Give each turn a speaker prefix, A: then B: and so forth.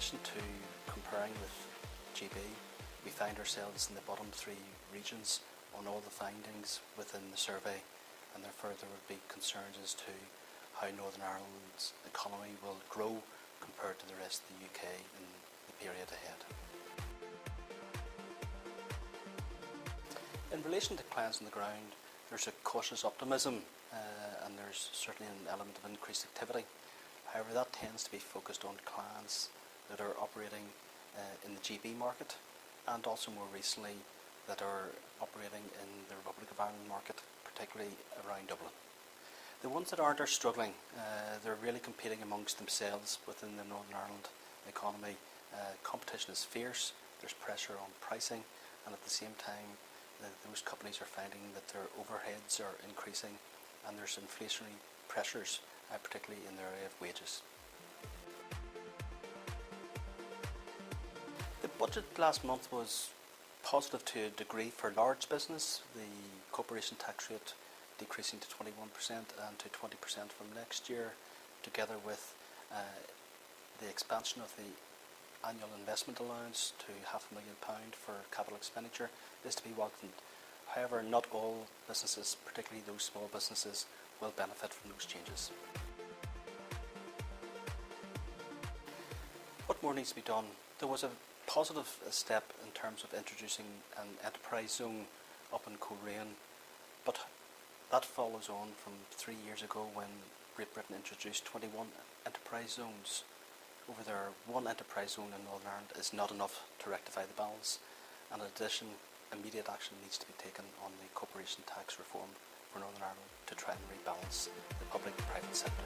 A: relation to comparing with GB, we find ourselves in the bottom 3 regions on all the findings within the survey, and therefore there would be concerns as to how Northern Ireland's economy will grow compared to the rest of the UK in the period ahead. In relation to clients on the ground, there's a cautious optimism and there's certainly an element of increased activity. However, that tends to be focused on clients that are operating in the GB market, and also more recently that are operating in the Republic of Ireland market, particularly around Dublin. The ones that aren't are struggling. They're really competing amongst themselves within the Northern Ireland economy. Competition is fierce, there's pressure on pricing, and at the same time those companies are finding that their overheads are increasing and there's inflationary pressures, particularly in the area of wages. The budget last month was positive to a degree for large business, the corporation tax rate decreasing to 21% and to 20% from next year, together with the expansion of the annual investment allowance to £500,000 for capital expenditure is to be welcomed. However, not all businesses, particularly those small businesses, will benefit from those changes. What more needs to be done? There was a positive step in terms of introducing an enterprise zone up in Coleraine, but that follows on from 3 years ago when Great Britain introduced 21 enterprise zones. Over there, one enterprise zone in Northern Ireland is not enough to rectify the balance, and in addition, immediate action needs to be taken on the corporation tax reform for Northern Ireland to try and rebalance the public and private sector.